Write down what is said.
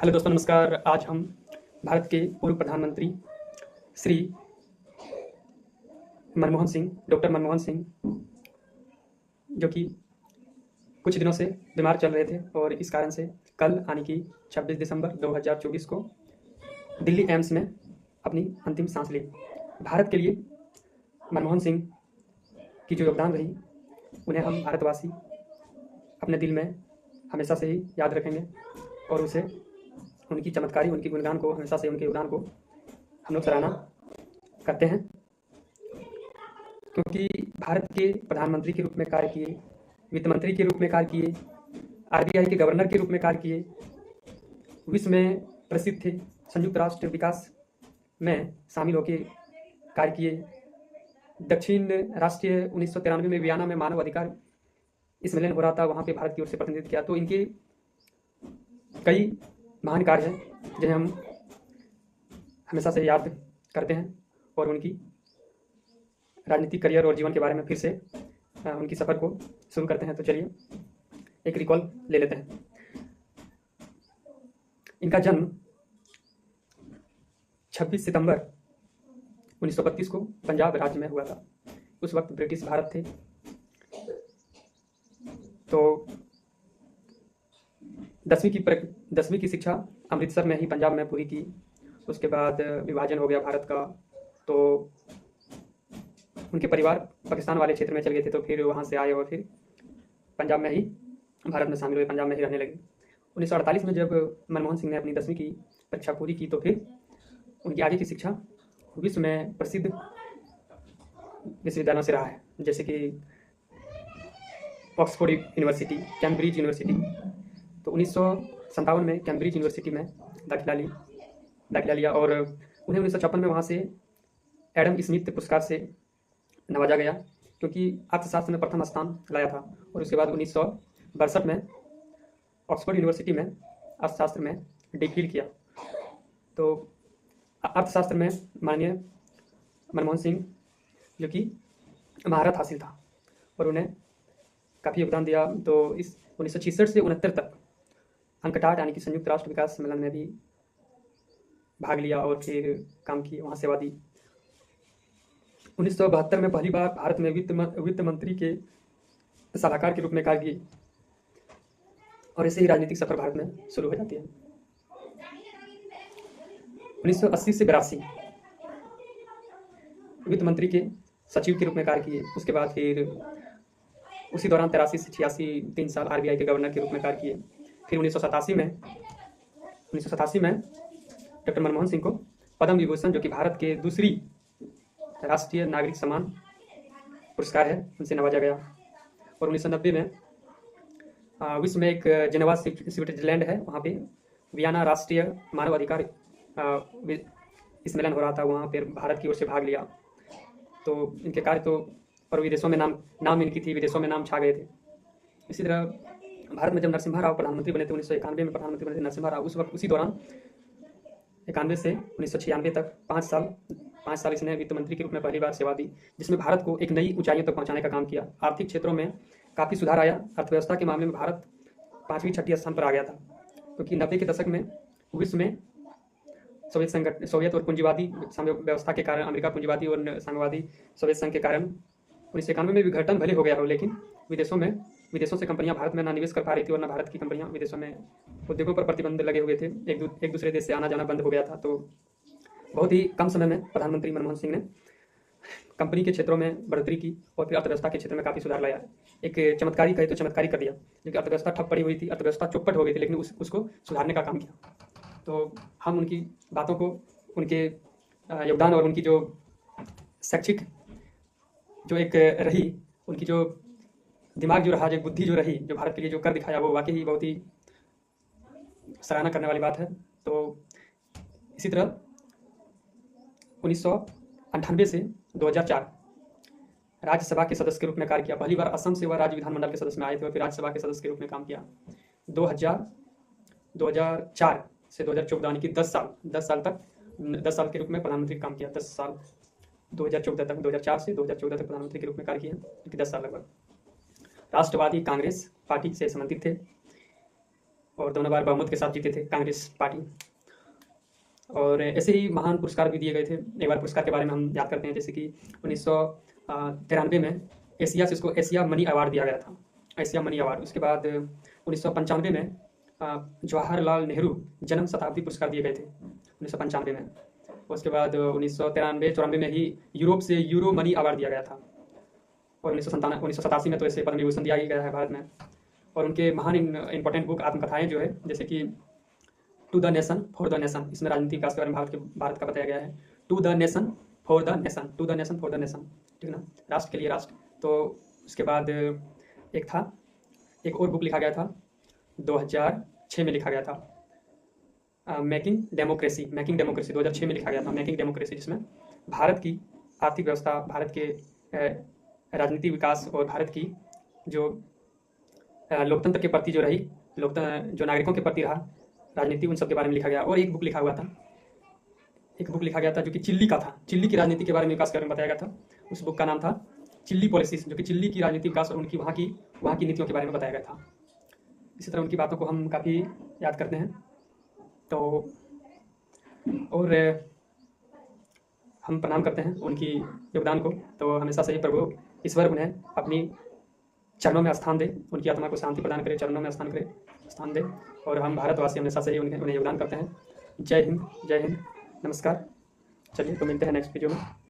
Hello दोस्तों, नमस्कार। आज हम भारत के पूर्व प्रधानमंत्री श्री मनमोहन सिंह, डॉक्टर मनमोहन सिंह, जो कि कुछ दिनों से बीमार चल रहे थे और इस कारण से कल यानी कि 26 दिसंबर 2024 को दिल्ली एम्स में अपनी अंतिम सांस ली। भारत के लिए मनमोहन सिंह की जो योगदान रही, उन्हें हम भारतवासी अपने दिल में हमेशा से ही याद रखेंगे और उसे उनकी चमत्कारी, उनकी गुणगान को, हमेशा से उनके योगदान को हम लोग सराहना करते हैं, क्योंकि भारत के प्रधानमंत्री के रूप में कार्य किए, वित्त मंत्री के रूप में कार्य किए, आरबीआई के गवर्नर के रूप में कार्य किए, विश्व में प्रसिद्ध थे, संयुक्त राष्ट्र विकास में शामिल होकर कार्य किए, दक्षिण राष्ट्रीय 1993 में वियना में मानव अधिकार सम्मेलन हो रहा था, वहाँ पे भारत की ओर से प्रतिनिधित्व किया। तो इनके कई महान कार्य हैं जिन्हें हम हमेशा से याद करते हैं और उनकी राजनीतिक करियर और जीवन के बारे में फिर से उनकी सफ़र को शुरू करते हैं। तो चलिए एक रिकॉल ले लेते हैं। इनका जन्म 26 सितंबर 1932 को पंजाब राज्य में हुआ था। उस वक्त ब्रिटिश भारत थे। तो 10वीं की शिक्षा अमृतसर में ही, पंजाब में पूरी की। उसके बाद विभाजन हो गया भारत का, तो उनके परिवार पाकिस्तान वाले क्षेत्र में चल गए थे, तो फिर वहाँ से आए और फिर पंजाब में ही भारत में शामिल हुए, पंजाब में ही रहने लगे। 1948 में जब मनमोहन सिंह ने अपनी 10वीं की परीक्षा पूरी की, तो फिर उनकी आगे की शिक्षा विश्व में प्रसिद्ध विश्वविद्यालयों से रहा है, जैसे कि ऑक्सफोर्ड यूनिवर्सिटी, कैम्ब्रिज यूनिवर्सिटी। तो 1957 में कैम्ब्रिज यूनिवर्सिटी में दाखिला लिया और उन्हें 1956 में वहाँ से एडम स्मिथ पुरस्कार से नवाजा गया, क्योंकि अर्थशास्त्र में प्रथम स्थान लाया था। और उसके बाद 1962 में ऑक्सफोर्ड यूनिवर्सिटी में अर्थशास्त्र में डी.फिल किया। तो अर्थशास्त्र में माननीय मनमोहन सिंह जो कि महारत हासिल था और उन्हें काफ़ी योगदान दिया। तो इस 1966 से 69 तक अंकटाड यानी कि संयुक्त राष्ट्र विकास सम्मेलन में भी भाग लिया और फिर काम किए, वहाँ सेवा दी। 1972 में पहली बार भारत में वित्त मंत्री के सलाहकार के रूप में कार्य किए और ऐसे ही राजनीतिक सफर भारत में शुरू हो जाती है। 1980 से 82 वित्त मंत्री के सचिव के रूप में कार्य किए। उसके बाद फिर उसी दौरान 83 से 86 3 साल आरबीआई के गवर्नर के रूप में कार्य किए। फिर 1987 में डॉक्टर मनमोहन सिंह को पद्म विभूषण, जो कि भारत के दूसरी राष्ट्रीय नागरिक सम्मान पुरस्कार है, उनसे नवाजा गया। और 1990 में विश्व में एक जेनेवा स्विट्जरलैंड है, वहाँ पे वियना राष्ट्रीय मानव अधिकार सम्मेलन हो रहा था, वहाँ पर भारत की ओर से भाग लिया। तो इनके कार्य तो और विदेशों में नाम इनकी थी, विदेशों में नाम छा गए थे। इसी तरह भारत में जब नरसिम्हा राव प्रधानमंत्री बने थे, 1991 में प्रधानमंत्री बने थे नरसिम्हा राव, उस वक्त उसी दौरान 91 से 1996 तक 5 साल इसने वित्त मंत्री के रूप में पहली बार सेवा दी, जिसमें भारत को एक नई ऊंचाइयों तक पहुंचाने का काम किया। आर्थिक क्षेत्रों में काफ़ी सुधार आया। अर्थव्यवस्था के मामले में भारत 5वीं-6ठी स्थान पर आ गया था, क्योंकि 90 के दशक में विश्व में सोवियत और पूंजीवादी व्यवस्था के कारण, अमेरिका पूंजीवादी और साम्यवादी सोवियत संघ के कारण 1991 में विघटन भले हो गया हो, लेकिन विदेशों से कंपनियां भारत में ना निवेश कर पा रही थी और ना भारत की कंपनियां विदेशों में, उद्योगों पर प्रतिबंध लगे हुए थे, एक दूसरे देश से आना जाना बंद हो गया था। तो बहुत ही कम समय में प्रधानमंत्री मनमोहन सिंह ने कंपनी के क्षेत्रों में बढ़ोतरी की और फिर अर्थव्यवस्था के क्षेत्र में काफ़ी सुधार लाया। एक चमत्कारी कहे तो चमत्कारी कर दिया, क्योंकि अर्थव्यवस्था ठप पड़ी हुई थी, अर्थव्यवस्था चौपट हो गई थी, लेकिन उसको सुधारने का काम किया। तो हम उनकी बातों को, उनके योगदान और उनकी जो शैक्षिक जो एक रही, उनकी जो दिमाग जो रहा, जो बुद्धि जो रही, जो भारत के लिए जो कर दिखाया, वो वाकई ही बहुत ही सराहना करने वाली बात है। तो इसी तरह 1998 से 2004 राज्यसभा के सदस्य के रूप में कार्य किया। पहली बार असम से वह राज्य विधानमंडल के सदस्य में आए थे और फिर राज्यसभा के सदस्य के रूप में काम किया। 2004 से 2014 यानी कि 10 साल के रूप में प्रधानमंत्री काम किया। 10 साल 2014 तक, 2004 से 2014 तक प्रधानमंत्री के रूप में कार्य किया, जो कि 10 साल लगभग। राष्ट्रवादी कांग्रेस पार्टी से संबंधित थे। और दोनों बार बहुमत के साथ जीते थे कांग्रेस पार्टी। और ऐसे ही महान पुरस्कार भी दिए गए थे। एक बार पुरस्कार के बारे में हम याद करते हैं, जैसे कि 1993 में एशिया से इसको एशिया मनी अवार्ड दिया गया था, एशिया मनी अवार्ड। उसके बाद 1995 में जवाहरलाल नेहरू जन्म शताब्दी पुरस्कार दिए गए थे 1995 में। उसके बाद 1993-94 में ही यूरोप से यूरो मनी अवार्ड दिया गया था। और 1987 में तो ऐसे पद्म विभूषण दिया ही गया है भारत में। और उनके महान इंपॉर्टेंट बुक आत्मकथाएं जो है, जैसे कि to the nation for the nation, इसमें राजनीति विकास के बारे में भारत का बताया गया है। To the nation for the nation, to the nation for the nation, ठीक है ना, राष्ट्र के लिए राष्ट्र। तो उसके बाद एक और बुक लिखा गया था 2006 में लिखा गया था, मेकिंग डेमोक्रेसी 2006 में लिखा गया था, मेकिंग डेमोक्रेसी, जिसमें भारत की आर्थिक व्यवस्था, भारत के राजनीतिक विकास और भारत की जो लोकतंत्र के प्रति जो रही, जो नागरिकों के प्रति रहा राजनीति, उन सब के बारे में लिखा गया। और एक बुक लिखा गया था जो कि चिल्ली का था, चिल्ली की राजनीति के बारे में विकास के बारे में बताया गया था। उस बुक का नाम था चिल्ली पॉलिसीज, जो कि चिल्ली की राजनीति विकास और उनकी वहाँ की नीतियों के बारे में बताया गया था। इसी तरह उनकी बातों को हम काफ़ी याद करते हैं। तो और हम प्रणाम करते हैं उनकी योगदान को। तो हमेशा से ही प्रभु ईश्वर उन्हें अपनी चरणों में स्थान दे, उनकी आत्मा को शांति प्रदान करे, चरणों में स्थान दे। और हम भारतवासी हमेशा से ही उन्हें योगदान करते हैं। जय हिंद, नमस्कार। चलिए तो मिलते हैं नेक्स्ट वीडियो में।